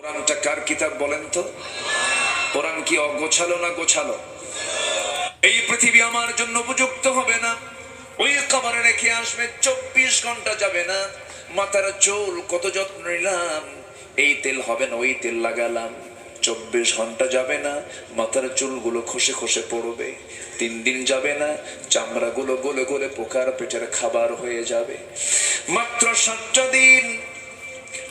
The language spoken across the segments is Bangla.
কোরআনটা কার কিতাব বলেন তো? কোরআন কি অগোছালো না গোছালো? এই পৃথিবী আমার জন্য উপযুক্ত হবে না, ওই কবরে রেখে আসবে, 24 ঘন্টা যাবে না। মাথার চুল কত যত্ন নিলাম, এই তেল হবে না ওই তেল লাগালাম, 24 ঘন্টা যাবে না, মাথার চুলগুলো খসে খসে পড়বে। 3 দিন যাবে না, চামড়াগুলো গলে গলে পোকার পেটের খাবার হয়ে যাবে। মাত্র 7টা দিন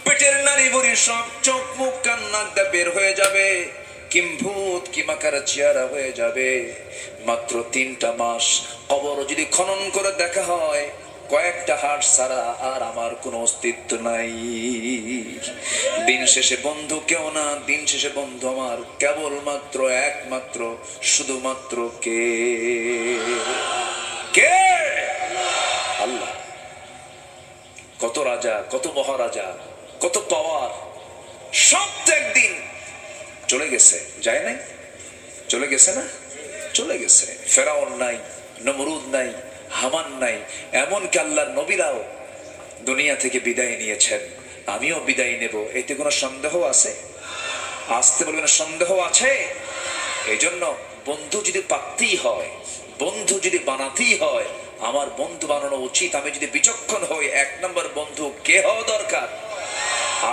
পেটের নারী ভরি সব চোখ মুখ কান নাক দিয়ে বের হয়ে যাবে, কিম্ভূত কিমাকার চেহারা হয়ে যাবে। মাত্র 3টা মাস কবর যদি খনন করে দেখা হয়, কয়েকটা হাড় ছাড়া আর আমার কোনো অস্তিত্ব নাই। দিন শেষে বন্ধু কেউ না, দিন শেষে বন্ধু আমার কেবলমাত্র একমাত্র শুধুমাত্র কে? কে? আল্লাহ। কত রাজা, কত মহারাজা, কত পাওয়ার, সব তো একদিন চলে গেছে, যায় নাই? চলে গেছে না? চলে গেছে। ফেরাউন নাই, নমরুদ নাই, হামান নাই, এমনকি আল্লাহর নবীরাও দুনিয়া থেকে বিদায় নিয়েছেন। আমিও বিদায় নেব, এতে কোনো সন্দেহ আছে? আসতে বলবেন সন্দেহ আছে? এই জন্য বন্ধু যদি পাকতেই হয়, বন্ধু যদি বানাতেই হয়, আমার বন্ধু বানানো উচিত। আমি যদি বিচক্ষণ হই, 1 নম্বর বন্ধু কে হওয়া দরকার?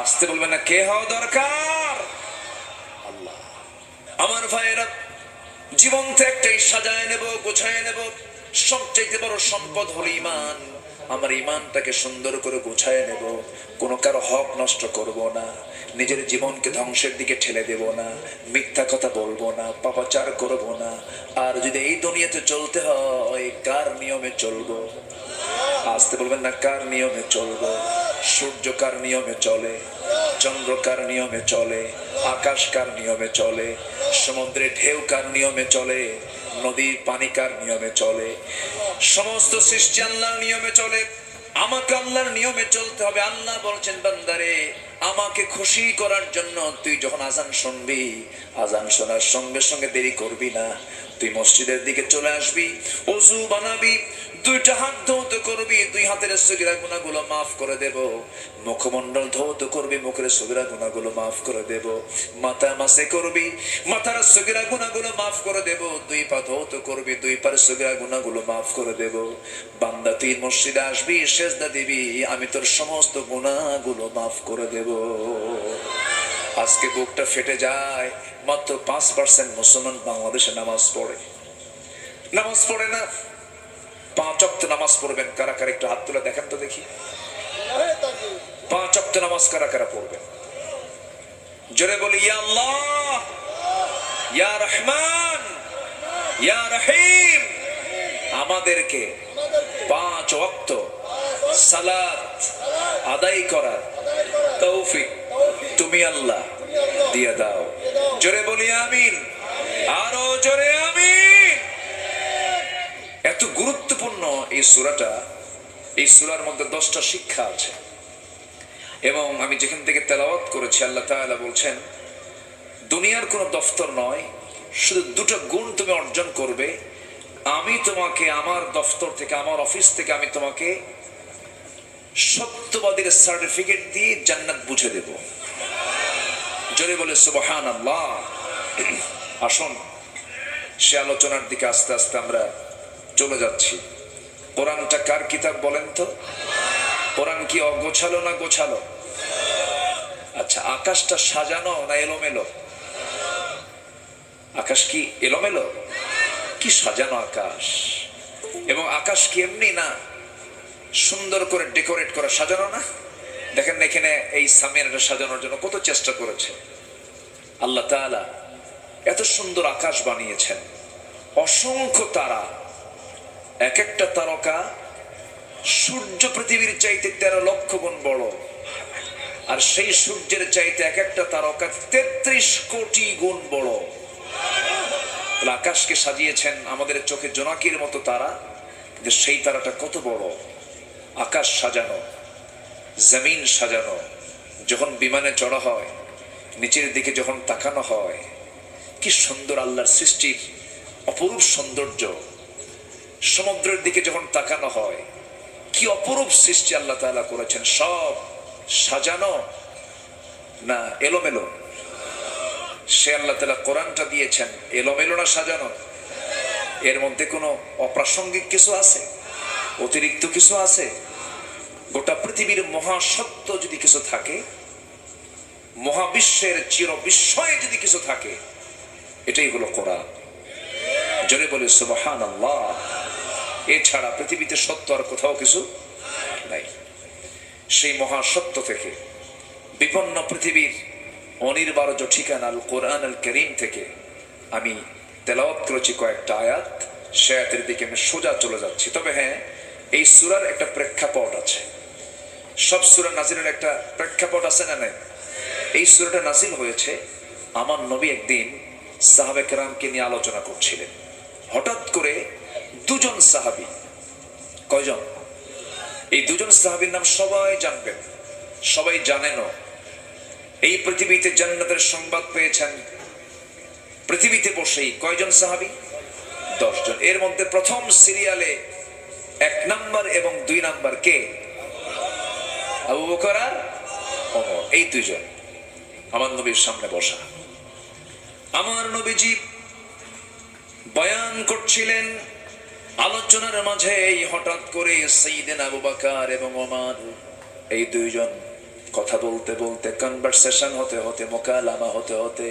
আসতে বলবেন না, কে হওয়া দরকার? আল্লাহ। আমার ভাইয়েরা, জীবন তো একটাই, সাজায় নেব, গোছায় নেব। সবচাইতে বড় সম্পদ হলো ইমান। আমার ইমানটাকে সুন্দর করে গোছায় নেব, কোনো কারো হক নষ্ট করব না, নিজের জীবনকে ধ্বংসের দিকে ঠেলে দেব না, মিথ্যা কথা বলবো না, পাপাচার করব না। আর যদি এই দুনিয়াতে চলতে হয়, কার নিয়মে চলবো? আসতে বলবেন না, কার নিয়মে চলবো? সূর্য কার নিয়মে চলে? চন্দ্র কার নিয়মে চলে? আকাশ কার নিয়মে চলে? সমুদ্রের ঢেউ কার নিয়মে চলে? নদীর পানি কার নিয়মে চলে? সমস্ত সৃষ্টি আল্লাহর নিয়মে চলে। আমাকে আল্লাহর নিয়মে চলতে হবে। আল্লাহ বলছেন, বান্দারে, আমাকে খুশি করার জন্য তুই যখন আজান শুনবি, আজান শোনার সঙ্গে সঙ্গে দেরি করবি না। তুই মসজিদের দিকে চলে আসবি, ওযু বানাবি, 2টা হাত ধৌত করবি, 2 হাতের সগীরা গুনাহগুলো মাফ করে দেব। মুখমণ্ডল ধৌত করবি, মুখের সগীরা গুনাহগুলো মাফ করে দেব। মাথা মাসে করবি, মাথার সগীরা গুনাহগুলো মাফ করে দেব। 2 পা ধৌত করবি, 2 পার সগীরা গুনাহগুলো মাফ করে দেব। বান্দা, তুই মসজিদে আসবি, সেজদা দিবি, আমি তোর সমস্ত গুনাহগুলো মাফ করে দেব। আজকে বুকটা ফেটে যায়, মাত্র 5% মুসলমান বাংলাদেশে নামাজ পড়ে। নামাজ পড়ে না। 5 ওয়াক্ত নামাজ পড়বেন কারা কারা? একটু হাত তুলে দেখেন তো দেখি। 5 ওয়াক্ত নামাজ কারা কারা পড়বেন? জোরে বলি, ইয়া আল্লাহ, ইয়া রহমান, ইয়া রহিম। আমাদেরকে 5 ওয়াক্ত সালাত আদায় করার তৌফিক তুমি আল্লাহ দিয়ে দাও। জোরে বলি আমিন, আরো জোরে আমিন। এত গুরুত্বপূর্ণ এই সূরাটা। এই সূরার মধ্যে 10টা শিক্ষা আছে, এবং আমি যেখান থেকে তেলাওয়াত করেছি, আল্লাহ তাআলা বলছেন, দুনিয়ার কোনো দফতর নয়, শুধু 2টা গুণ তুমি অর্জন করবে, আমি তোমাকে আমার দফতর থেকে, আমার অফিস থেকে আমি তোমাকে সত্যবাদীর সার্টিফিকেট দিয়ে জান্নাত বুঝে দেব। জোরে বলে সুবহানাল্লাহ। আসুন সে আলোচনার দিকে আস্তে আস্তে আমরা চলে যাচ্ছি। কোরআনটা কার কিতাব বলেন তো? কোরআন কি অগোছালো না গোছালো? আচ্ছা, আকাশটা সাজানো না এলোমেলো? আকাশ কি এলোমেলো? কি সাজানো আকাশ! এবং আকাশ কি এমনি না, সুন্দর করে ডেকোরেট করে সাজানো না? দেখেন এখানে এই সামিয়ানাটা সাজানোর জন্য কত চেষ্টা করেছে আল্লাহ তাআলা। এত সুন্দর আকাশ বানিয়েছেন, অসংখ্য তারা, এক একটা তারকা সূর্য পৃথিবীর চাইতে 13 লক্ষ গুণ বড়, আর সেই সূর্যের চাইতে এক একটা তারকা 33 কোটি গুণ বড়। আকাশকে সাজিয়েছেন আমাদের চোখে জোনাকির মতো তারা, কিন্তু সেই তারাটা কত বড়! আকাশ সাজানো, জমিন সাজানো, যখন বিমানে চড়া হয়, নিচের দিকে যখন তাকানো হয়, কি সুন্দর আল্লাহর সৃষ্টির অপরূপ সৌন্দর্য। সমুদ্রের দিকে যখন তাকানো হয়, কি অপরূপ সৃষ্টি আল্লাহ তাআলা করেছেন, সব সাজানো। না এলোমেলো? সে আল্লাহ তাআলা কোরআনটা দিয়েছেন এলোমেলো না সাজানো? এর মধ্যে কোনো অপ্রাসঙ্গিক কিছু আছে? অতিরিক্ত কিছু আছে? গোটা পৃথিবীর মহাসত্য যদি কিছু থাকে, মহাবিশ্বের চির বিস্ময়ে যদি কিছু থাকে, এটাই হলো কোরআন। জোরে বলে সুবহানাল্লাহ। এছাড়া পৃথিবীতে সত্য আর কোথাও কিছু নাই। সেই মহাসত্য থেকে বিপন্ন পৃথিবীর অনির্বার্য ঠিকানা আল কোরআন আল কারীম থেকে আমি তেলাওয়াত করেছি কয়েকটা আয়াত। সে আয়াতের দিকে আমি সোজা চলে যাচ্ছি। তবে হ্যাঁ, এই সূরার একটা প্রেক্ষাপট আছে। সব সূরা নাজিলের একটা প্রেক্ষাপট আছে না নাই? এই সূরাটা নাজিল হয়েছে আমার নবী একদিন সাহাবে কেরামকে নিয়ে আলোচনা করছিলেন। হঠাৎ করে দুজন সাহাবী, কয়জন? এই দুজন সাহাবীর নাম সবাই জানবেন, সবাই জানেনও। এই পৃথিবীতে জান্নাতের সংবাদ পেয়েছেন পৃথিবীতে বসেই। কয়জন সাহাবী? 10 জন। এর মধ্যে প্রথম সিরিয়ালে 1 নাম্বার এবং 2 নাম্বার কে? আবু বকর আর ওমর। এই দুইজন আমার নবীর সামনে বসা। আমার নবীজি বয়ান করছিলেন, আলোচনার মাঝে হঠাৎ করে সাইয়েদনা আবু বকর এবং ওমর এই দুইজন কথা বলতে বলতে, কনভারসেশন হতে হতে, মোকালামা হতে হতে,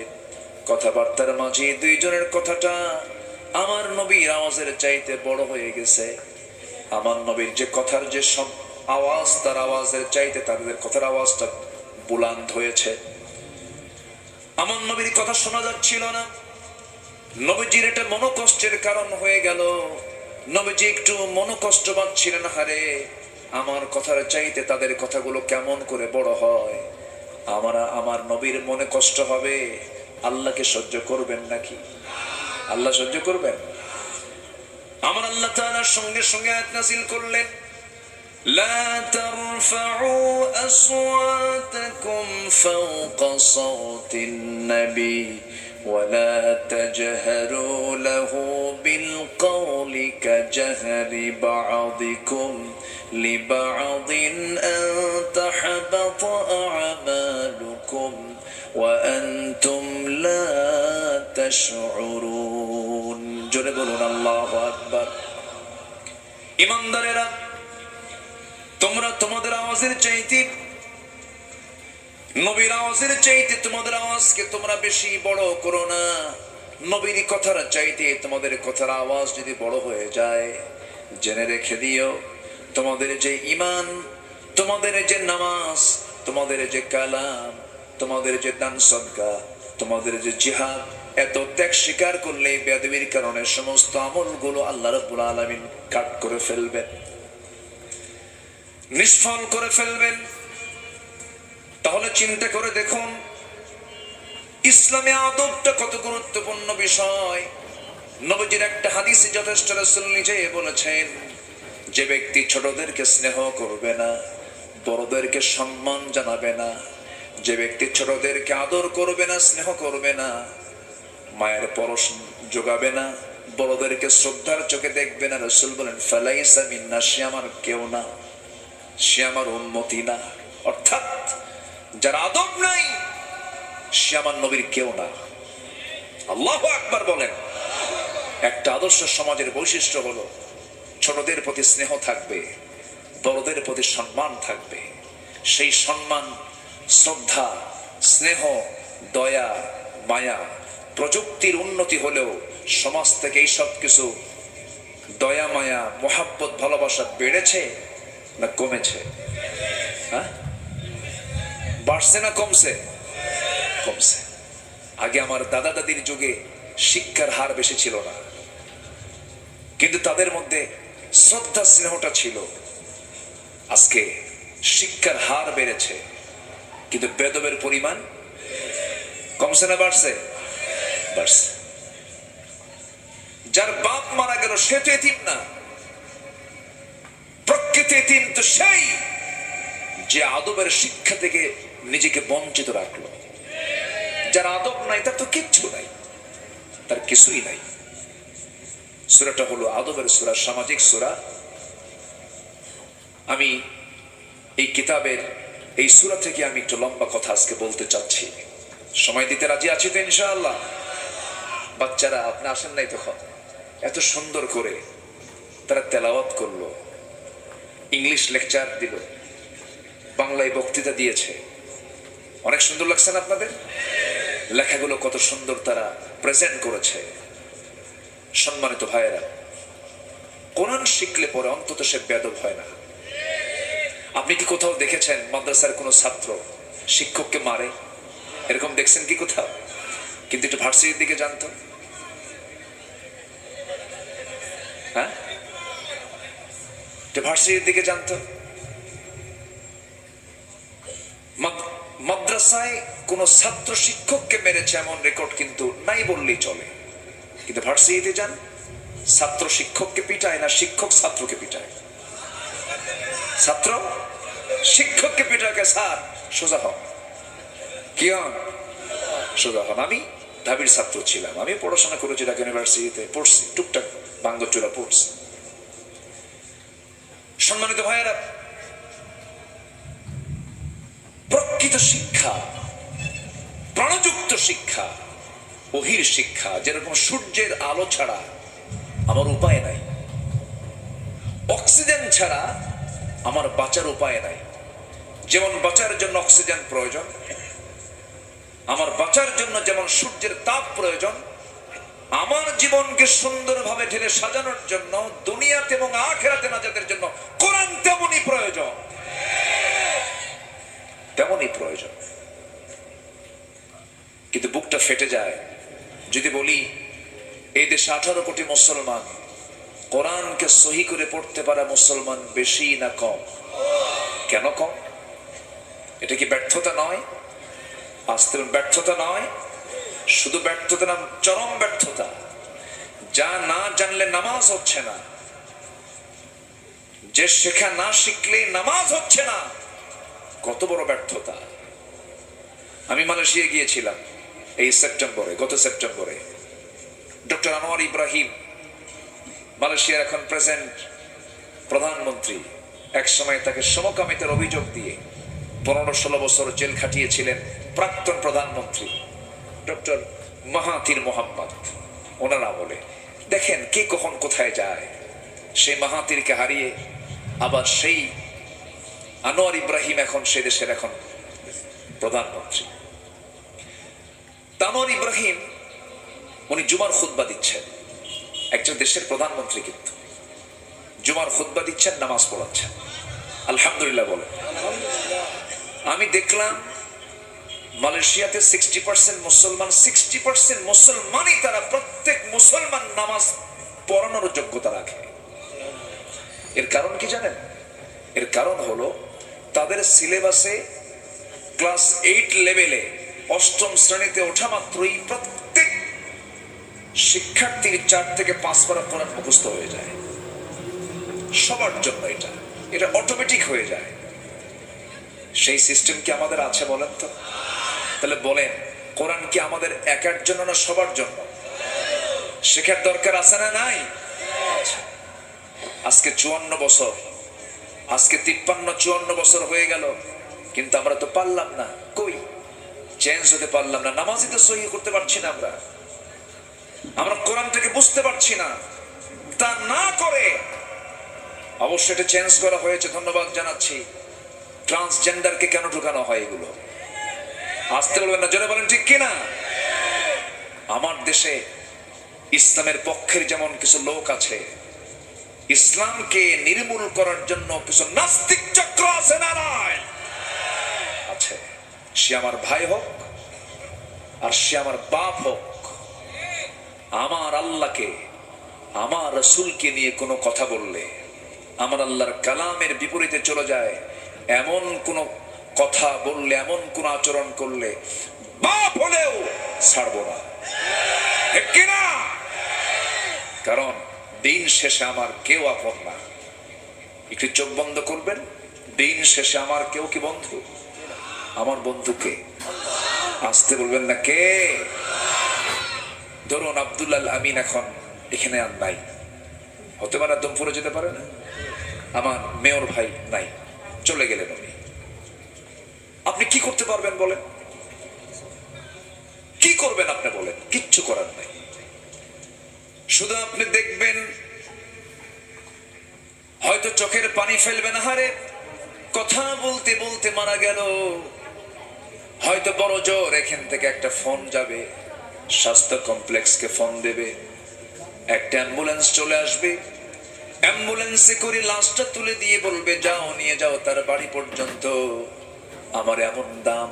কথাবার্তার মাঝে দুইজনের কথাটা আমার নবীর আওয়াজের চাইতে বড় হয়ে গেছে। আমার নবীর যে কথার যে সব আওয়াজ, তার আওয়াজের চাইতে তাদের কথার আওয়াজটা বুলান্দ হয়েছে। আমার নবীর কথা শোনা যাচ্ছিল না। নবীজির এটা মনোকষ্টের কারণ হয়ে গেল। নবীজি একটু মনোকষ্ট পাচ্ছিলেন, হারে আমার কথার চাইতে তাদের কথাগুলো কেমন করে বড় হয়। আমার নবীর মনে কষ্ট হবে, আল্লাহকে সহ্য করবেন নাকি? আল্লাহ সহ্য করবেন? আমার আল্লাহ তাআলার সঙ্গে সঙ্গে আয়াত নাযিল করলেন, লা তারফাউ আসওয়াতাকুম ফাওকা সাওতিন নবী ওয়ালা তাজহারু লাহু বিল কওলি কাজহরি বা'দিকুম লিবা'দিন আন তাহবাতা আ'মালুকুম ওয়া আনতুম লা তাশউরুন। জোরে বলুন আল্লাহু আকবার। ঈমানদারেরা, তোমরা তোমাদের আওয়াজের চাইতে, নবীর আওয়াজের চাইতে তোমাদের আওয়াজকে তোমরা বেশি বড় করো না। নবীর কথার চাইতে তোমাদের কথার আওয়াজ যদি বড় হয়ে যায়, জেনে রেখে দিও, তোমাদের যে ঈমান, তোমাদের যে নামাজ, তোমাদের যে কালাম, তোমাদের যে দান সদকা, তোমাদের যে জিহাদ, এত ত্যাগ স্বীকার করলে বেয়াদবির কারণে সমস্ত আমলগুলো আল্লাহ রাব্বুল আলামিন কাট করে ফেলবেন, নিষ্ফল করে ফেলবেন। তাহলে চিন্তা করে দেখুন, ইসলামে আদবটা কত গুরুত্বপূর্ণ বিষয়। নবীজির একটা হাদিসে যথেষ্ট, রাসূল নিজে বলেছেন, যে ব্যক্তি ছোটদেরকে স্নেহ করবে না, বড়দেরকে সম্মান জানাবে না, যে ব্যক্তি ছোটদেরকে আদর করবে না, স্নেহ করবে না, মায়ের পরশ যোগাবে না, বড়দেরকে শ্রদ্ধার চোখে দেখবে না, রাসূল বলেন ফালাইসা মিন্না, সে আমার কেউ না, সে আমার উম্মতি না। অর্থাৎ যার আদব নাই সে আমার নবীর কেউ না। আল্লাহু আকবার বলেন। একটা আদর্শ সমাজের বৈশিষ্ট্য হলো ছোটদের প্রতি স্নেহ থাকবে, বড়দের প্রতি সম্মান থাকবে। সেই সম্মান, শ্রদ্ধা, স্নেহ, দয়া, মায়া, প্রযুক্তির উন্নতি হলেও সমাজ থেকে এই সব কিছু দয়া, মায়া, মোহাব্বত, ভালোবাসা বেড়েছে না কমেছে? হ্যাঁ, বাড়ছে না কমছে? কমছে। আগে আমার দাদা দাদির যুগে শিক্ষার হার বেশি ছিল না, কিন্তু তাদের মধ্যে শ্রদ্ধা স্নেহটা ছিল। আজকে শিক্ষার হার বেড়েছে, কিন্তু বেদবের পরিমাণ কমছে না বাড়ছে? বাড়ছে। যার বাপ মারা গেল সে তো এতিম না, প্রকৃত এতিম তো সেই যে আদবের শিক্ষা থেকে নিজেকে বঞ্চিত রাখলো। যার আদব নাই তার তো কিচ্ছু নাই, তার কিছুই নাই। সূরাটা হলো আদবের সূরা, সামাজিক সূরা। আমি এই কিতাবের এই সূরা থেকে আমি একটু লম্বা কথা আজকে বলতে চাচ্ছি। সময় দিতে রাজি আছি তো ইনশাআল্লাহ? বাচ্চারা আপনি আসেন নাই তখন, এত সুন্দর করে তারা তেলাওয়াত করলো, ইংলিশ লেকচার দিল, বাংলায় বক্তৃতা দিয়েছে। অনেক সুন্দর লাগছে না আপনাদের? লেখাগুলো কত সুন্দর তারা প্রেজেন্ট করেছে। সম্মানিত ভাইয়েরা, কোরআন শিখলে পরে অন্তত সে বেয়াদব হয় না। আপনি কি কোথাও দেখেছেন মাদ্রাসার কোনো ছাত্র শিক্ষককে মারে? এরকম দেখছেন কি কোথাও? কিন্তু একটু ভার্সিটির দিকে জানতো, হ্যাঁ, একটু ভার্সিটির দিকে জানতো। মাদ্রাসায় কোন ছাত্র শিক্ষককে মেরেছে এমন রেকর্ড কিন্তু নাই বললেই চলে। কিন্তু ভার্সিটিতে যান, ছাত্র শিক্ষককে পিটায় না, শিক্ষক ছাত্রকে পিটায়। ছাত্র শিক্ষককে পিটায়, স্যার সোজা হন, কি হন, সোজা হন। আমি ঢাবির ছাত্র ছিলাম, আমি পড়াশোনা করেছি, ঢাকা ইউনিভার্সিটিতে পড়ছি, টুকটাক বাঙ্গচুরা পড়ছি। সম্মানিত ভাইয়েরা, প্রকৃত শিক্ষা, প্রাণযুক্ত শিক্ষা, ওহির শিক্ষা, যেরকম সূর্যের আলো ছাড়া আমার উপায় নাই, অক্সিজেন ছাড়া আমার বাঁচার উপায় নাই। যেমন বাঁচার জন্য অক্সিজেন প্রয়োজন, আমার বাঁচার জন্য যেমন সূর্যের তাপ প্রয়োজন, আমার জীবনকে সুন্দরভাবে ঢেলে সাজানোর জন্য, দুনিয়াতে এবং আখিরাতে নাজাতের জন্য কোরআন তেমনই প্রয়োজন, তেমনই প্রয়োজন। কিন্তু বুকটা ফেটে যায় যদি বলি এই দেশে 18 কোটি মুসলমান, কোরআনকে সহি করে পড়তে পারা মুসলমান বেশি না কম? কেন কম? এটা কি ব্যর্থতা নয়? আসতে ব্যর্থতা নয়, শুধু ব্যর্থতা না, চরম ব্যর্থতা। যা না জানলে নামাজ হচ্ছে না, যে শেখা না শিখলে নামাজ হচ্ছে না, কত বড় ব্যর্থতা। আমি মালয়েশিয়া গিয়েছিলাম এই সেপ্টেম্বরে, গত সেপ্টেম্বরে। ডক্টর আনোয়ার ইব্রাহিম, মালয়েশিয়ার এখন প্রেজেন্ট প্রধানমন্ত্রী, এক সময় তাকে সমকামিতার অভিযোগ দিয়ে 15-16 বছর জেল খাটিয়েছিলেন প্রাক্তন প্রধানমন্ত্রী ডক্টর মাহাথির মোহাম্মদ। ওনার আমলে দেখেন কে কখন কোথায় যায়। সেই মাহাথিরকে হারিয়ে আবার সেই আনোয়ার ইব্রাহিম এখন সে দেশের এখন প্রধানমন্ত্রী। আনোয়ার ইব্রাহিম উনি জুমার খুতবা দিচ্ছেন, একজন দেশের প্রধানমন্ত্রী কিন্তু জুমার খুতবা দিচ্ছেন, নামাজ পড়াচ্ছেন। আলহামদুলিল্লাহ বলে। আমি দেখলাম মালয়েশিয়াতে 60% মুসলমান, 60% মুসলমানই তারা, প্রত্যেক মুসলমান নামাজ পড়ানোর যোগ্যতা রাখে। এর কারণ কি জানেন? এর কারণ হলো তাদের সিলেবাসে ক্লাস 8 লেভেলে, 8ম শ্রেণীতে ওঠা মাত্রই প্রত্যেক শিক্ষার্থীর 4 থেকে 5 বার কোরআন মুখস্থ হয়ে যায়। সবার জন্য এটা এটা অটোমেটিক হয়ে যায়। সেই সিস্টেম কি আমাদের আছে বলেন তো? তাহলে বলেন, কোরআন কি আমাদের একার জন্য না সবার জন্য? শেখার দরকার আছে না নাই? আজকে 54 বছর, আজকে 53-54 বছর হয়ে গেল, কিন্তু আমরা তো পারলাম না, কই চেঞ্জ হতে পারলাম না। নামাজই তো সহি করতে পারছি না, আমরা কোরআনটাকে বুঝতে পারছি না। তা না করে অবশ্যই এটা চেঞ্জ করা হয়েছে, ধন্যবাদ জানাচ্ছি। ট্রান্সজেন্ডারকে কেন ঢুকানো হয় এগুলো? আসতে বলবেন না, জোরে বলেন ঠিক কিনা? আমার দেশে ইসলামের পক্ষের যেমন কিছু লোক আছে, ইসলামকে নির্মূল করার জন্য কিছু নাস্তিক চক্র আছে না নাই? আছে। সে আমার ভাই হোক আর সে আমার বাপ হোক, আমার আল্লাহকে, আমার রাসূলকে নিয়ে কোনো কথা বললে, আমার আল্লাহর কালামের বিপরীতে চলে যায় এমন কোন কথা বললে, এমন কোন আচরণ করলে, বাপ হলেও ছাড়বো না, ঠিক কিনা? কারণ দিন শেষে আমার কেউ আপন না। একটু চোখ বন্ধ করবেন, দিন শেষে আমার কেউ কি বন্ধু? আমার বন্ধুকে আসতে বলবেন না, কে? ধরুন আব্দুল্লাহ আমিন এখন এখানে আর নাই, হতে পারে দমপুরে যেতে পারে না, আমার মেয়র ভাই নাই, চলে গেলেন উনি। আপনি কি করতে পারবেন বলেন? কি করবেন আপনি বলেন? কিচ্ছু করার নাই। শুধু আপনি দেখবেন, হয়তো চোখের পানি ফেলবেন, হারে কথা বলতে বলতে মারা গেল। হয়তো বড় জোর এখান থেকে একটা ফোন যাবে, স্বাস্থ্য কমপ্লেক্সকে ফোন দেবে, একটা অ্যাম্বুলেন্স চলে আসবে, অ্যাম্বুলেন্সে করে লাশটা তুলে দিয়ে বলবে যাও নিয়ে যাও তার বাড়ি পর্যন্ত। আমার এমন দাম,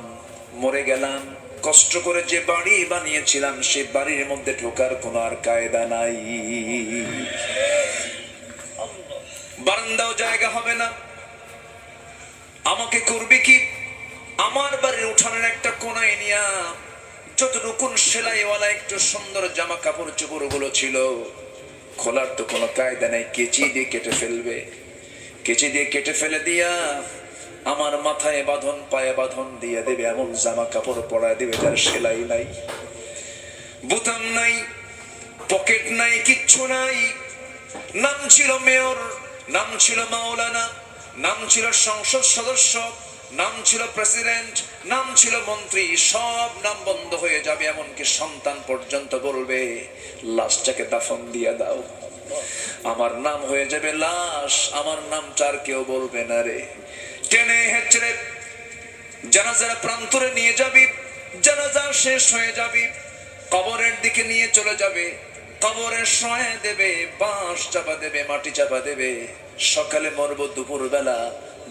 মরে গেলাম, কষ্ট করে যে বাড়ি বানিয়েছিলাম সে বাড়ির মধ্যে ঢোকার কোনো আর কায়দা নাই, বারান্দাও জায়গা হবে না। আমাকে করবে কি? আমার বাড়ির উঠানের একটা কোনায় নিয়া যতটুকুন সেলাইওয়ালা একটু সুন্দর জামা কাপড় চোপড় গুলো ছিল, খোলার তো কোনো কায়দা নেই, কেচি দিয়ে কেটে ফেলবে। কেচি দিয়ে কেটে ফেলে দিয়া আমার মাথায় বাঁধন, পায়ে বাঁধন দিয়ে দেবে, এমন জামা কাপড় পরায় দেবে যার সেলাই নাই, বুতাম নাই, পকেট নাই, কিচ্ছু নাই। নাম ছিল মেয়র, নাম ছিল মাওলানা, নাম ছিল সংসদ সদস্য, নাম ছিল প্রেসিডেন্ট, নাম ছিল মন্ত্রী, সব নাম বন্ধ হয়ে যাবে। এমনকি সন্তান পর্যন্ত বলবে লাশটাকে দাফন দিয়ে দাও, আমার নাম হয়ে যাবে লাশ, আমার নাম চার কেউ বলবে না রে। টেনে হেঁচড়ে জানাজার প্রান্তরে নিয়ে যাবি, জানাজা শেষ হয়ে যাবি, কবরের দিকে নিয়ে চলে যাবে, কবরে শোয়া দেবে, বাঁশ চাপা দেবে, মাটি চাপা দেবে। সকালে মরবো দুপুর বেলা,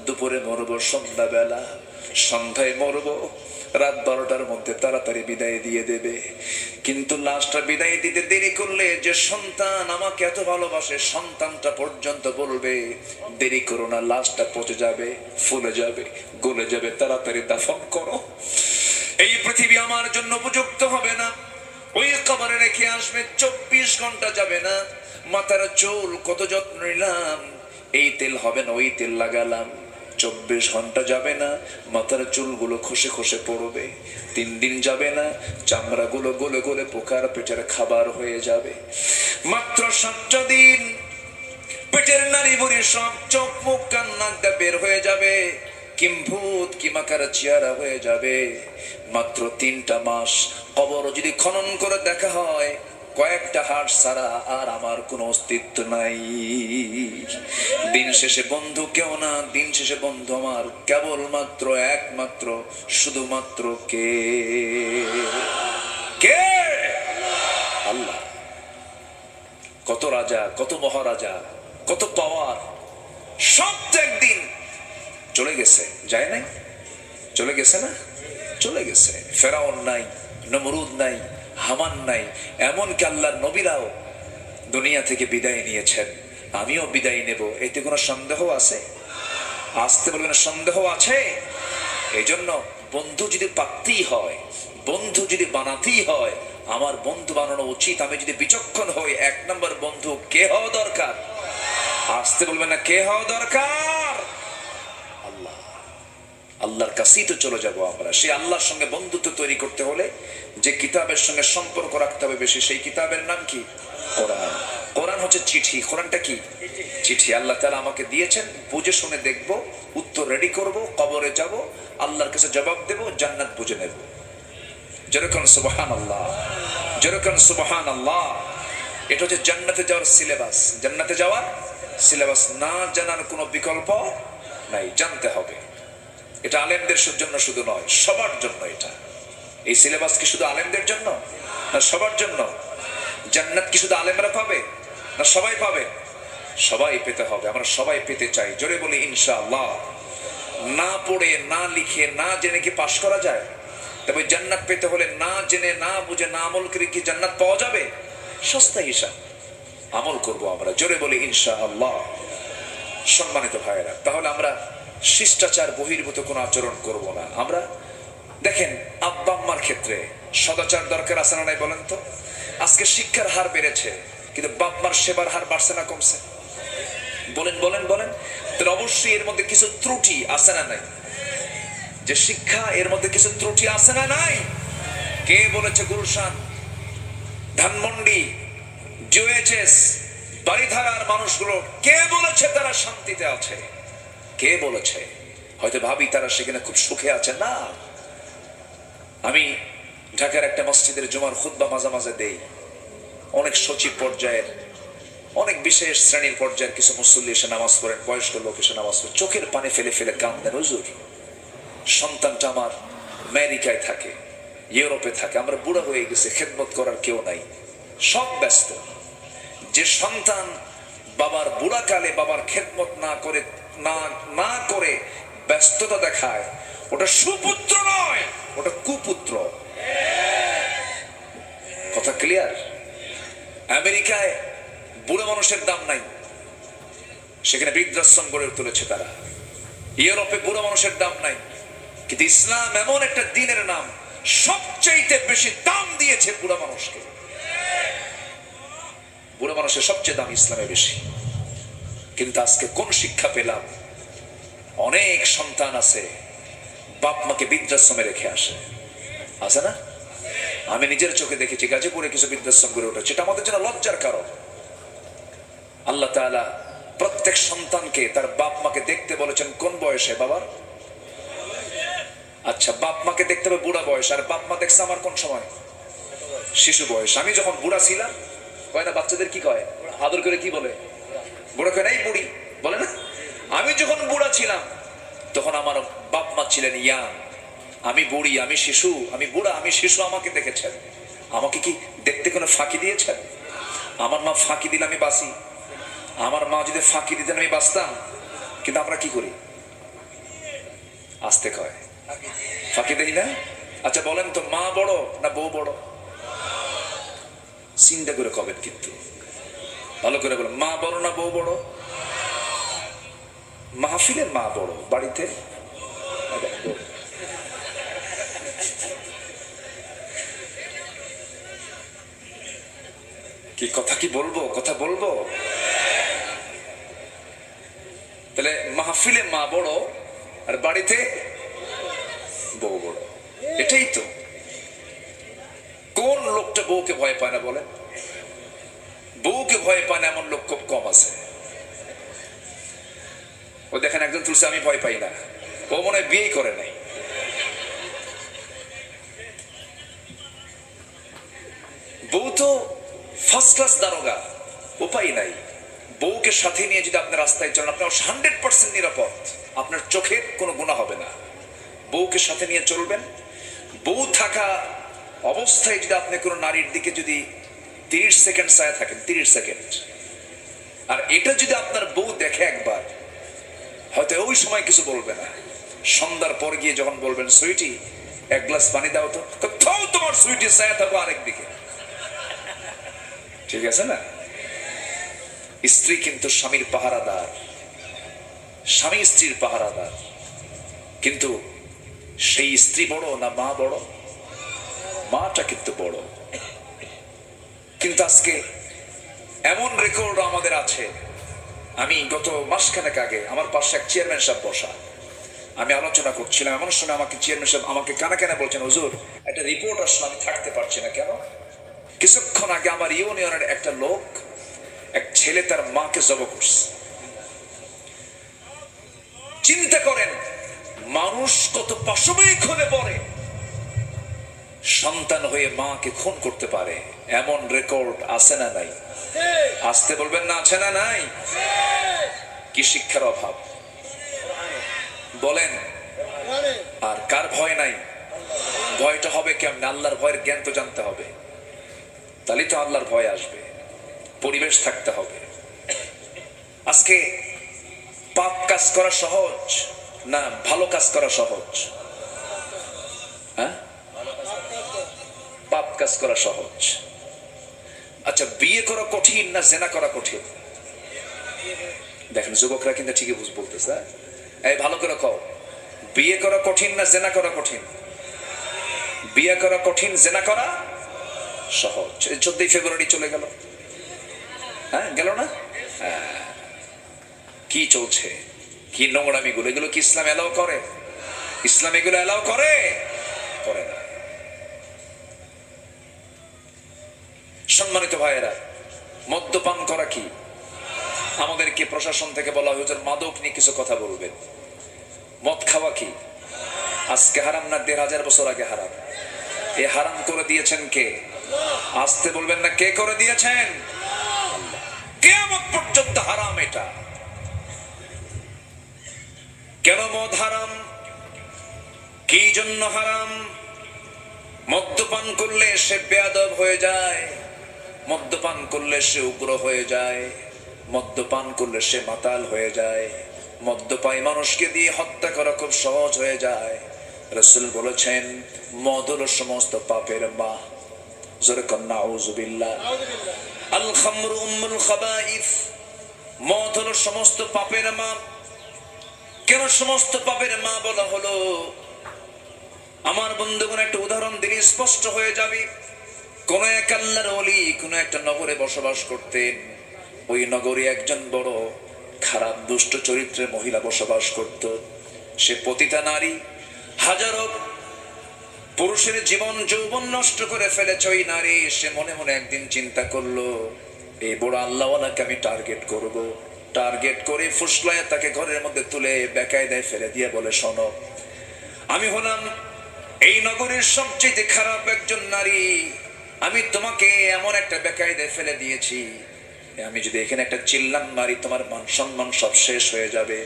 দুপুরে মরবো সন্ধ্যা বেলা, সন্ধ্যায় মরবো রাত 12টার মধ্যে, তাড়াতাড়ি বিদায় দিয়ে দেবে। কিন্তু লাশটা বিদায় দিতে দেরি করলে যে সন্তান আমাকে এত ভালোবাসে, সন্তানটা পর্যন্ত বলবে দেরি করো না, লাশটা পচে যাবে, ফুলে যাবে, গলে যাবে, তাড়াতাড়ি দাফন করো, এই পৃথিবী আমার জন্য উপযুক্ত হবে না। ওই কবরে রেখে আসবে, 24 ঘন্টা যাবে না। মাথার চুল কত যত্ন নিলাম, এই তেল হবে না ওই তেল লাগালাম, 24 ঘন্টা যাবে না, মাথার চুলগুলো খসে খসে পড়বে। 3 দিন যাবে না, চামড়াগুলো গলে গলে পোকার পেটের খাবার হয়ে যাবে। মাত্র 7টা দিন পেটের নারী বুড়ি সব চোখ মুখ কান নাক দিয়ে বের হয়ে যাবে, কিম্ভূত কিমাকার চেহারা হয়ে যাবে। মাত্র 3টা মাস কবর যদি খনন করে দেখা হয়, কয়েকটা হাড় ছাড়া আর আমার কোনো অস্তিত্ব নাই। দিন শেষে বন্ধু কেউ না, দিন শেষে বন্ধু আমার কেবলমাত্র একমাত্র শুধুমাত্র কে? কে? আল্লাহ। কত রাজা, কত মহারাজা, কত পাওয়ার, সব তো একদিন চলে গেছে, যায় নাই? চলে গেছে না? চলে গেছে। ফেরাউন নাই, নমরুদ নাই, হামান নাই, এমনকি আল্লাহর নবীরাও দুনিয়া থেকে বিদায় নিয়েছেন, আমিও বিদায় নেব। এতে কোনো সন্দেহ আছে? আসতে বলবেন সন্দেহ আছে? এই জন্য বন্ধু যদি পাকতেই হয়, বন্ধু যদি বানাতেই হয়, আমার বন্ধু বানানো উচিত। আমি যদি বিচক্ষণ হই, 1 নম্বর বন্ধু কে হওয়া দরকার? আসতে বলবেন না, কে হওয়া দরকার? আল্লাহ। আল্লাহর কাছেই তো চলে যাব আমরা। সেই আল্লাহর সঙ্গে বন্ধুত্ব তৈরি করতে হলে যে কিতাবের সঙ্গে সম্পর্ক রাখতে হবে বেশি, সেই কিতাবের নাম কি? কোরআন। কোরআন হচ্ছে চিঠি। কোরআনটা কি? চিঠি। আল্লাহ তাআলা আমাকে দিয়েছেন, বুঝে শুনে দেখব, উত্তর রেডি করব, কবরে যাব, আল্লাহর কাছে জবাব দেব, জান্নাত বুঝে নেব। যেরকম সুবহানাল্লাহ, যেরকম সুবহানাল্লাহ। এটা হচ্ছে জান্নাতে যাওয়ার সিলেবাস। জান্নাতে যাওয়ার সিলেবাস, না জানার কোনো বিকল্প নাই, জানতে হবে। এটা আলেমদের জন্য শুধু নয়, সবার জন্য এটা। এই সিলেবাস কি শুধু আলেমদের জন্য না সবার জন্য? জান্নাত কি শুধু আলেমরা পাবে না সবাই পাবে? সবাই পেতে হবে। আমরা সবাই পেতে চাই। জোরে বলি ইনশাআল্লাহ। না পড়ে, না লিখে, না জেনে কি পাশ করা যায়? তবে জান্নাত পেতে হলে না জেনে, না বুঝে, না আমল করে কি জান্নাত পাওয়া যাবে? সস্তা হিসাব। আমল করব আমরা। জোরে বলি ইনশাআল্লাহ। সম্মানিত ভাইয়েরা, তাহলে আমরা শিষ্টাচার বহির্ভূত কোনো আচরণ করব না। আমরা দেখেন, আব্বা আম্মার ক্ষেত্রে সদাচার দরকার আছে না নাই বলেন তো? আজকে শিক্ষার হার বেড়েছে, কিন্তু বাপ মার সেবার হার বাড়ছে না কমছে? বলেন বলেন বলেন। তাহলে অবশ্যই এর মধ্যে কিছু ত্রুটি আছে না নাই? যে শিক্ষা, এর মধ্যে কিছু ত্রুটি আছে না নাই? কে বলেছে গুলশান, ধানমন্ডি, জুএইচএস, বাড়িধারার মানুষগুলো কে বলেছে তারা শান্তিতে আছে? কে বলেছে? হয়তো ভাবি তারা সেখানে খুব সুখে আছে। না, আমি ঢাকার একটা মসজিদের জুমার খুতবা মাঝে মাঝে দেই। অনেক সচিব পর্যায়ের, অনেক বিশেষ শ্রেণীর পর্যায়ের কিছু মুসল্লি এসে নামাজ পড়েন, বয়স্ক লোক এসে নামাজ পড়েন, চোখের পানি ফেলে ফেলে কান্দেন, হুজুর সন্তানটা আমার আমেরিকায় থাকে, ইউরোপে থাকে, আমরা বুড়া হয়ে গেছে, খেদমত করার কেউ নাই, সব ব্যস্ত। যে সন্তান বাবার বুড়াকালে বাবার খেদমত না করে ব্যস্ততা দেখায়, ওটা সুপুত্র নয়, ওটা কুপুত্র। কথা ক্লিয়ার? আমেরিকায় বুড়ো মানুষের দাম নাই, সেখানে বৃদ্ধাশ্রম গড়ে তুলেছে তারা। ইউরোপে বুড়ো মানুষের দাম নাই, কিন্তু ইসলাম এমন একটা দিনের নাম, সবচেয়ে বেশি দাম দিয়েছে বুড়ো মানুষকে। বুড়ো মানুষের সবচেয়ে দাম ইসলামে বেশি। কিন্তু আজকে কোন শিক্ষা পেলাম? অনেক সন্তান আছে বাপ মাকে বৃদ্ধাশ্রমে রেখে আসে, আছে না? আমি নিজের চোখে দেখেছি, গাজীপুরে কিছু বৃদ্ধাশ্রম গড়ে উঠেছে। এটা আমাদের জন্য লজ্জার কারণ। আল্লাহ তাআলা প্রত্যেক সন্তানকে তার বাপ মাকে দেখতে বলেছেন কোন বয়সে? বাবার, আচ্ছা বাপ মাকে দেখতে হবে বুড়া বয়স, আর বাপ মা দেখছে আমার কোন সময়? শিশু বয়স। আমি যখন বুড়া ছিলাম, কয় না বাচ্চাদের কি কয়, আদর করে কি বলে? বুড়া কয় নাই, বুড়ি বলে না? আমি যখন বুড়া ছিলাম তখন আমার বাপ মা ছিলেন ইয়াং। আমি বুড়ি, আমি শিশু, আমি বুড়া, আমি শিশু, আমাকে দেখেছেন। আমাকে কি দেখতে কোনো ফাঁকি দিয়েছেন? আমার মা ফাঁকি দিলে আমি বাঁচি, আমার মা যদি ফাঁকি দিতেন আমি বাঁচতাম। কিন্তু আমরা কি করি? আসতে কয় ফাঁকি দেই না? আচ্ছা বলেন তো, মা বড় না বউ বড়? চিন্তা করে কবেন, কিন্তু ভালো করে বলেন, মা বড় না বউ বড়? মাহফিলে মা বড়, বাড়িতে কি কথা কি বলবো, কথা বলবো? তাহলে মাহফিলে মা বড় আর বাড়িতে বউ বড়, এটাই তো। কোন লোকটা বউকে ভয় পায় না বলেন? বউকে ভয় পায় না এমন লোক খুব কম আছে। ও দেখেন একজন তুলছে আমি ভয় পাই না, ও মনে হয় বিয়ে করে নাই। বউ তো ফার্স্ট ক্লাস দারোগা, উপায় নাই। বউকে সাথে নিয়ে যদি আপনি রাস্তায় চলেন, আপনার 100% নিরাপদ, আপনার চোখের কোনো গুনাহ হবে না। বউকে সাথে নিয়ে চলবেন। বউ থাকা অবস্থায় যদি আপনি কোনো নারীর দিকে যদি 30 সেকেন্ড চায় থাকেন, 30 সেকেন্ড, আর এটা যদি আপনার বউ দেখে একবার, হয়তো ওই সময় কিছু বলবে না, সন্ধ্যার পর গিয়ে যখন বলবেন সুইটি এক গ্লাস পানি দাও তো, তোমার সুইটি চায় থাকো আরেক দিকে। ঠিক আছে না? স্ত্রী কিন্তু স্বামীর পাহারাদার, স্বামী স্ত্রীর পাহারাদার। কিন্তু সেই স্ত্রী বড় না মা বড়? মাটা কিন্তু বড়। কিন্তু আজকে এমন রেকর্ড আমাদের আছে। আমি গত মাসখানেক আগে আমার পাশে এক চেয়ারম্যান সাহেব বসা, আমি আলোচনা করছিলাম, এমন সময় আমাকে চেয়ারম্যান সাহেব আমাকে কানা কানা বলছেন, হুজুর একটা রিপোর্ট আসলে আমি থাকতে পারছি না। কেন? কিছুক্ষণ আগে আমার ইউনিয়নের একটা লোক, এক ছেলে তার মাকে জবাই করছে। চিন্তা করেন মানুষ কত পাশবিক হলে পরে সন্তান হয়ে মাকে খুন করতে পারে। এমন রেকর্ড আছে না নাই? আসতে বলবেন না, আছে না নাই? কি শিক্ষার অভাব বলেন? আর কার ভয় নাই? ভয়টা হবে কেমন? আল্লাহর ভয়ের জ্ঞান তো জানতে হবে, তাহলে তো আল্লাহর ভয় আসবে। পরিবেশ থাকতে হবে। আজকে পাপ কাজ করা সহজ না ভালো কাজ করা সহজ? হ্যাঁ, পাপ কাজ করা সহজ। আচ্ছা বিয়ে করা কঠিন না জেনা করা কঠিন? দেখেন যুবকরা কিন্তু ঠিকই বলতেছে। এই ভালো করে কও, বিয়ে করা কঠিন না জেনা করা কঠিন? বিয়ে করা কঠিন, জেনা করা সহজ। 14 ফেব্রুয়ারি চলে গেল, হ্যাঁ গেল না? কি চলছে, কি নোংরামি গুলো, এগুলো কি ইসলাম এলাও করে? ইসলাম এগুলো এলাও করে? করে না। সম্মানিত ভাইয়েরা, মদ্যপান করা কি? আমাদেরকে প্রশাসন থেকে বলা হয়েছে মাদক নিয়ে কিছু কথা বলবেন। মদ খাওয়া কি আজকে হারাম না ১৫০০ বছর আগে হারাম? এই হারাম করে দিয়েছেন কে? আসতে বলবেন না, কে করে দিয়েছেন? কিয়ামত পর্যন্ত হারাম এটা। কেন মদ হারাম? কি জন্য হারাম? মদ্যপান করলে সে বেয়াদব হয়ে যায়, মদ্যপান করলে সে উগ্র হয়ে যায়, মদ্যপান করলে সে মাতাল হয়ে যায়, মদ্যপায়ী মানুষকে দিয়ে হত্যা করা খুব সহজ হয়ে যায়। রাসূল বলেছেন মদ হলো সমস্ত পাপের মা। জোরে কন্যা আউযুবিল্লাহ। আল খামরু উম্মুল খাবাইস, মদ হলো সমস্ত পাপের মা। কেন সমস্ত পাপের মা বলা হলো? আমার বন্ধুগণ, একটা উদাহরণ দিলে স্পষ্ট হয়ে যাবে। কোন এক আল্লাহর ওলি কোন একটা নগরে বসবাস করতেন। ওই নগরে একজন বড় খারাপ দুষ্ট চরিত্রের মহিলা বসবাস করত। সে পতিতা নারী, হাজারো পুরুষের জীবন যৌবন নষ্ট করে ফেলেছে ওই নারী। সে মনে মনে একদিন চিন্তা করলো, এই বড় আল্লাহওয়ালাকে আমি টার্গেট করব। টার্গেট করে ফুসলায় তাকে ঘরের মধ্যে তুলে বেকায়দায় ফেলে দিয়ে বলে, শোনো, আমি হলাম এই নগরের সবচেয়ে খারাপ একজন নারী। আমি তোমাকে এমন একটা বেকায়দায় ফেলে দিয়েছি, আমি যদি এখানে একটা চিল্লান মারি তোমার মান সম্মান সব শেষ হয়ে যাবে।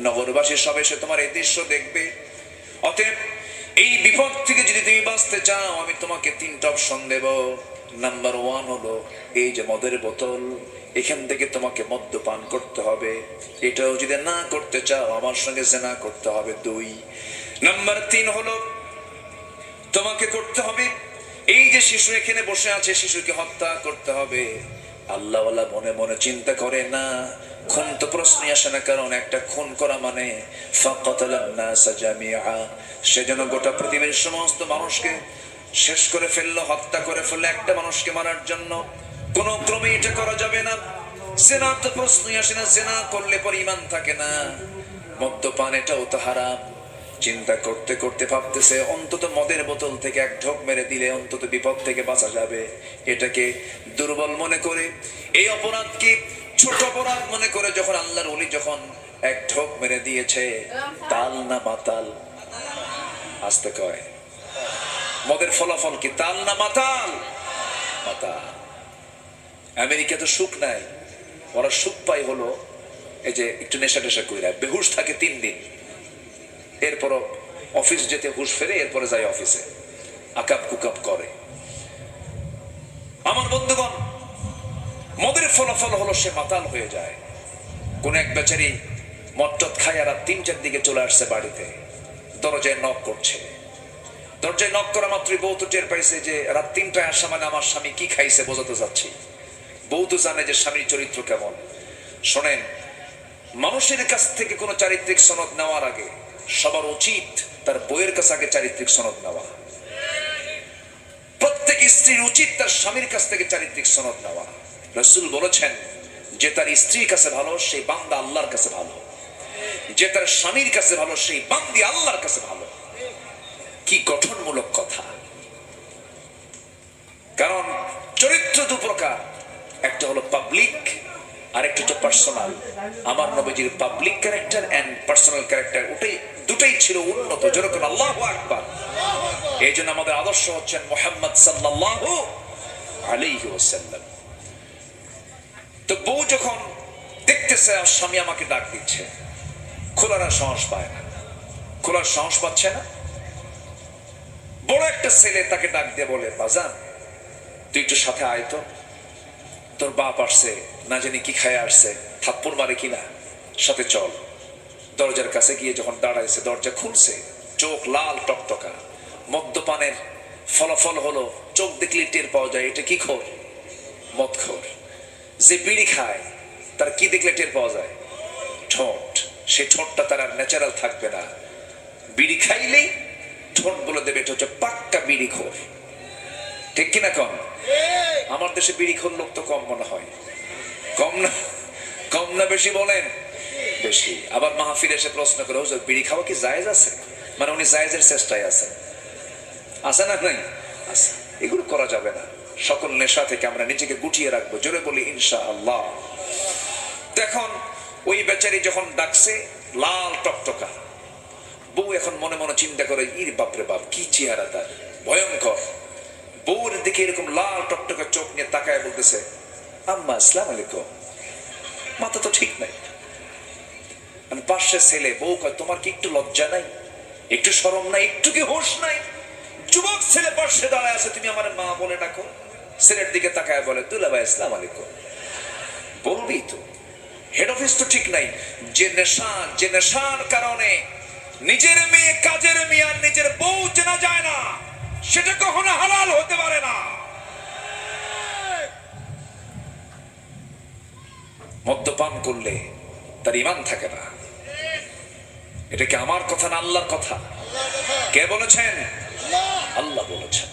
নগরবাসী সব এসে তোমার এই দৃশ্য দেখবে। অতএব এই বিপদ থেকে যদি তুমি বাঁচতে চাও, আমি তোমাকে 3টা অপশন দেব। নাম্বার 1 হলো এই যে মদের বোতল, এখান থেকে তোমাকে মদ্যপান করতে হবে। এটাও যদি না করতে চাও, আমার সঙ্গে জিনা করতে হবে 2। নাম্বার 3 হলো তোমাকে করতে হবে এই যে শিশু এখানে বসে আছে, শিশুকে হত্যা করতে হবে। আল্লাহওয়ালা মনে মনে চিন্তা করে, না, খুন তো প্রশ্নই আসে না, কারণ একটা খুন করা মানে ফাকাতালান নাস জামিআ, সেজন্য গোটা পৃথিবীর সমস্ত মানুষকে শেষ করে ফেললো, হত্যা করে ফেললো একটা মানুষকে মারার জন্য। কোন ক্রমে এটা করা যাবে না। জিনা তো প্রশ্নই আসে না, জিনা করলে পর ঈমান থাকে না। মদ্যপান এটাও তো হারাম। চিন্তা করতে করতে ভাবতেছে, অন্তত মদের বোতল থেকে এক ঢোক মেরে দিলে অন্তত বিপদ থেকে বাঁচা যাবে। এটাকে দুর্বল মনে করে, এই অপরাধকে ছোট অপরাধ মনে করে যখন আল্লাহর ওলি যখন এক ঢোক মেরে দিয়েছে, তাল না মাতাল? আসতে কয়, মদের ফলাফল কি তাল না মাতাল? মাতাল। আমেরিকা তো সুখ নাই, ওরা সুখ পাই হলো এই যে একটু নেশা টেশা কইরা বেহুশ থাকে 3 দিন, এরপর অফিস যেতে হুশ ফেরে, এরপরে যায় অফিসে আকাপ কুকাপ করে। আমার বন্ধুগণ, মদের ফলাফল হলো সে মাতাল হয়ে যায়। কোন এক বেচারি মদটদ খায় আর 3-4 দিকে চলে আসছে বাড়িতে, দরজায় নক করছে। দরজায় নক করা মাত্রই বউ তো টের পাইছে যে রাত 3টায় আসা মানে আমার স্বামী কি খাইছে বোঝাতে যাচ্ছি। বউ তো জানে যে স্বামীর চরিত্র কেমন। শোনেন, মানুষের কাছ থেকে কোনো চারিত্রিক সনদ নেওয়ার আগে সবার উচিত তার বইয়ের কাছে আগে চারিত্রিক সনদ নেওয়া। প্রত্যেক স্ত্রীর উচিত তার স্বামীর কাছ থেকে চারিত্রিক সনদ নেওয়া। রাসূল বলেছেন, যে তার স্ত্রীর কাছে ভালো সেই বান্দা আল্লাহর কাছে ভালো, যে তার স্বামীর কাছে ভালো সেই বান্দি আল্লাহর কাছে ভালো। কি গঠনমূলক কথা! কারণ চরিত্র 2 প্রকার, একটা হলো পাবলিক আর একটা হচ্ছে পার্সোনাল। আমার নবীজির public character and personal character দুটাই ছিল উন্নত। যেরকম আল্লাহু আকবার। এই জন্য আমাদের আদর্শ হচ্ছেন মুহাম্মদ সাল্লাল্লাহু আলাইহি ওয়াসাল্লাম। তো বউ যখন দেখতেছে আর স্বামী আমাকে ডাক দিচ্ছে, খোলার সাহস পায় না, খোলার সাহস পাচ্ছে না, বড় একটা ছেলে তাকে ডাক দিয়ে বলে, বাজান তুই একটু সাথে আয় তো, তোর বাপ আসছে, না জানি কি খায় আসছে, থাপ্পড় মারে কিনা, সাথে চল। দরজার কাছে গিয়ে যখন দাঁড়াইছে, দরজা খুলছে, চোখ লাল টকটকা। মদ্যপানের ফলাফল হলো চোখ দেখলে টের পাওয়া যায় এটা কি খোর, মদখোর। যে বিড়ি খায় তার কি দেখলে টের পাওয়া যায়? ঠোঁট। সে ঠোঁটটা তার আর ন্যাচারাল থাকবে না। বিড়ি খাইলেই ঠোঁট বলে দেবে এটা হচ্ছে পাক্কা বিড়ি খোর। ঠিক কিনা কম? আমার দেশে বিড়ি খোর লোক তো কম মনে হয়। কম না বেশি বলেন? বেশি। আবার মাহফিলে এসে প্রশ্ন করে, হুজুর বিড়ি খাওয়া কি জায়েজ আছে? মানে উনি জায়েজের চেষ্টায় আছেন। আছে না? নাই আছে। এগুলো করা যাবে না। সকল নেশা থেকে আমরা নিজেকে গুটিয়ে রাখবো। জোরে বলি ইনশাআল্লাহ। এখন ওই বেচারি যখন ডাকছে, লাল টকটকা, বউ এখন মনে মনে চিন্তা করে, ইর বাপরে বাপ, কি চেহারা তার, ভয়ঙ্কর। বউর দিকে এরকম লাল টকটকে চোখ নিয়ে তাকায় বলতেছে, আম্মা আসসালামু আলাইকুম। মাথা তো ঠিক নাই। পাশে ছেলে, বউ কয়, তোমার কি একটু লজ্জা নাই, একটু শরম নাই, একটু কি হোশ নাই? যুবক ছেলে পাশে দাঁড়ায় আছে, তুমি আমার মা বলে ডাকো। ছেলের দিকে তাকায় বলে, দুলাভাই আসসালামু আলাইকুম। বলবি তো, হেড অফিস তো ঠিক নাই। যে নেশার কারণে নিজের মেয়ে, কাজের মেয়ে আর নিজের বউ চেনা যায় না, সেটা কখনো হালাল হতে পারে না। মদ্যপান করলে তার ঈমান থাকে না। এটা কি আমার কথা না আল্লাহর কথা? কে বলেছেন? আল্লাহ বলেছেন।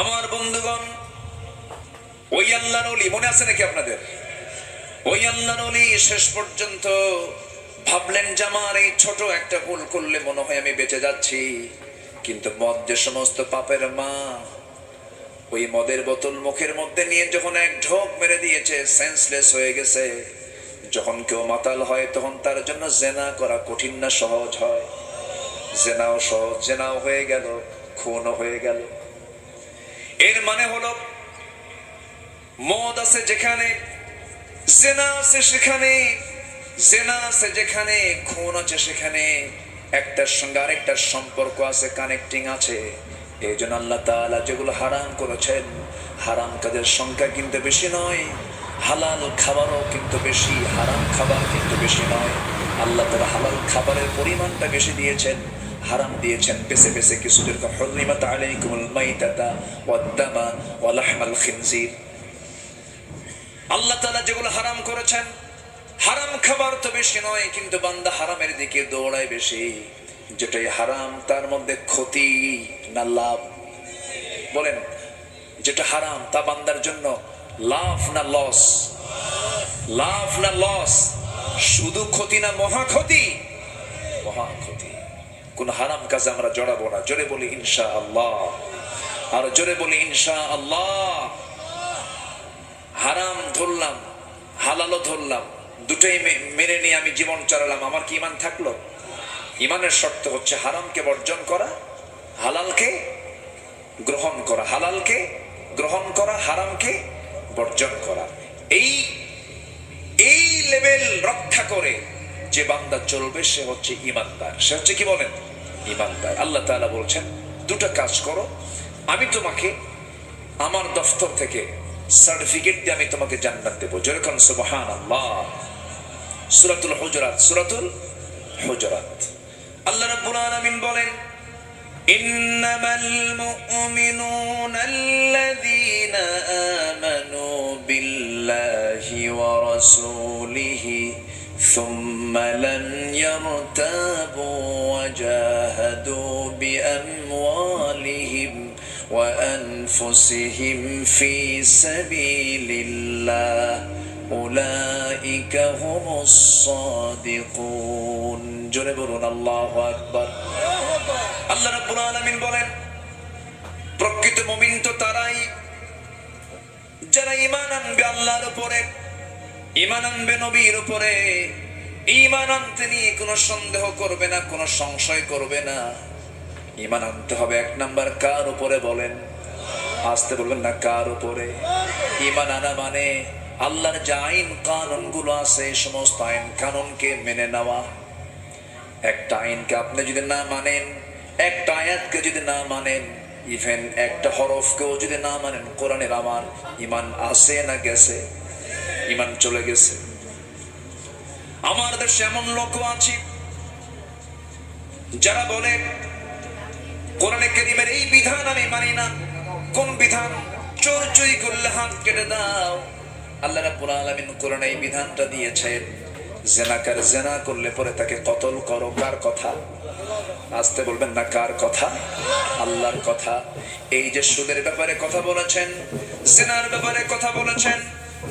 আমার বন্ধুগণ, ওই আল্লাহর ওলি মনে আছে নাকি আপনাদের? ওই আল্লাহর ওলি শেষ পর্যন্ত ভাবলেন যে আমার এই ছোট একটা ভুল করলে মনে হয় আমি বেঁচে যাচ্ছি, কিন্তু মদ যে সমস্ত পাপের মা, ওই মদের বোতল মুখের মধ্যে নিয়ে যখন এক ঢোক মেরে দিয়েছে, সেন্সলেস হয়ে গেছে। যখন কেউ মাতাল হয় তখন তার জন্য জেনা করা কঠিন না সহজ হয়? জেনাও সহজ, জেনাও হয়ে গেল, খুনও হয়ে গেল। এর মানে হলো, মদ আছে যেখানে, জেনা আছে সেখানে, জেনা আছে যেখানে, খুন আছে সেখানে, একটার সঙ্গে আরেকটার সম্পর্ক আছে, কানেক্টিং আছে। এই জন্য আল্লাহ তাআলা যেগুলো হারাম করেছেন, হারাম কাজের সংখ্যা কিন্তু বেশি নয়, হালাল খাবারও কিন্তু বেশি, হারাম খাবার কিন্তু বেশি নয়। আল্লাহ তাআলা হালাল খাবারের পরিমাণটা বেশি দিয়েছেন, হারাম দিয়েছেন পেছে পেছে কিছু। যেরকম হুররিমাত আলাইকুমুল মাইতাতা ওয়াদ-দামা ওয়া লাহমাল খিনজির। আল্লাহ তাআলা যেগুলো হারাম করেছেন, হারাম খাবার তো বেশি নয়, কিন্তু বান্দা হারামের দিকে দৌড়ায় বেশি। যেটাই হারাম তার মধ্যে ক্ষতি না লাভ? বলেন, যেটা হারাম তা বান্দার জন্য লাভ না লস? লাভ না লস? শুধু ক্ষতি না মহা ক্ষতি? মহা ক্ষতি। কোন হারাম কাজে আমরা জড়াবো না। জোরে বলি ইনশাআল্লাহ, আর জোরে বলি ইনশাআল্লাহ। হারাম ধরলাম, হালালও ধরলাম, দুটোই মেনে নিয়ে আমি জীবন চালালাম, আমার কি ঈমান থাকলো? ঈমানের শর্ত হচ্ছে হারামকে বর্জন করা, হালালকে গ্রহণ করা, হালালকে গ্রহণ করা, হারামকে বর্জন করা। এই লেভেল রক্ষা করে যে বান্দা চলবে সে হচ্ছে ঈমানদার। সে হচ্ছে কি বলেন? ঈমানদার। আল্লাহ তাআলা বলছেন, দুটো কাজ করো, আমি তোমাকে আমার দফতর থেকে সার্টিফিকেট দিয়ে আমি তোমাকে জান্নাত দেব। যেরকম সুবহানাল্লাহ। সূরাতুল হুজুরাত, সূরাতুল হুজুরাত। আল্লাহ রাব্বুল আলামিন বলেন, ইন্নামাল মুমিনুনা আল্লাযীনা আমানু বিল্লাহি ওয়া রাসূলিহি সুম্মা লাম ইয়ারতাবু ওয়া জাহাদু বিআমওয়ালিহিম ওয়া আনফুসিহিম ফি সাবিলিল্লাহ উলাইকা হুমুস সাদিকুন। জোরে বলুন আল্লাহু আকবার। আল্লাহ রাব্বুল আলামিন বলেন, প্রকৃত মুমিন তো তারাই যারা ঈমান আনবে আল্লাহর উপরে, ঈমান আনবে নবীর উপরে, ঈমান আনতে নিয়ে কোনো সন্দেহ করবে না, কোনো সংশয় করবে না। ঈমান আনতে হবে এক নাম্বার কার উপরে? বলেন, আসতে বলবেন না, কার উপরে? ঈমান আনা মানে আল্লাহর যে আইন কানুন গুলো আছে, সমস্ত আইন কানুনকে মেনে নেওয়া। একটা আইনকে আপনি যদি না মানেন, একটা আয়াতকে যদি না মানেন, ইভেন একটা হরফকেও যদি না মানেন কোরআনের, আমার ঈমান আছে না গেছে? ঈমান চলে গেছে। আমার দেশে এমন লোক আছে যারা বলে কোরআনে কারীমের এই বিধান আমি মানি না। কোন বিধান? চোর চুরি করলে হাত কেটে দাও। আল্লাহ রাব্বুল আলামিন কোরআনে এই বিধানটা দিয়েছেন, জেনাকার জেনা করলে পরে তাকে কতল করো। কার কথা? আসতে বলবেন না, কার কথা? আল্লাহর কথা। এই যে সুদের ব্যাপারে কথা বলেছেন, জেনার ব্যাপারে কথা বলেছেন,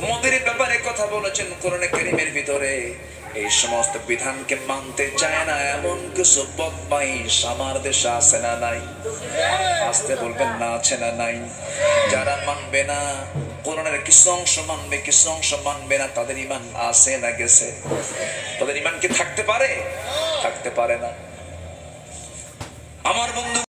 মদের ব্যাপারে কথা বলেছেন কোরআনে কারীমের ভিতরে, এই সমস্ত বিধানকে মানতে চায় না এমন কিছু বদমাইশ আমার দেশে আছে না নাই? আসতে বলবেন না, আছে না নাই? যারা মানবে না, কোরআনের কিছু অংশ মানবে, কিছু অংশ মানবে না, তাদের ঈমান আছে না গেছে? তাদের ঈমান কি থাকতে পারে? থাকতে পারে না। আমার বন্ধু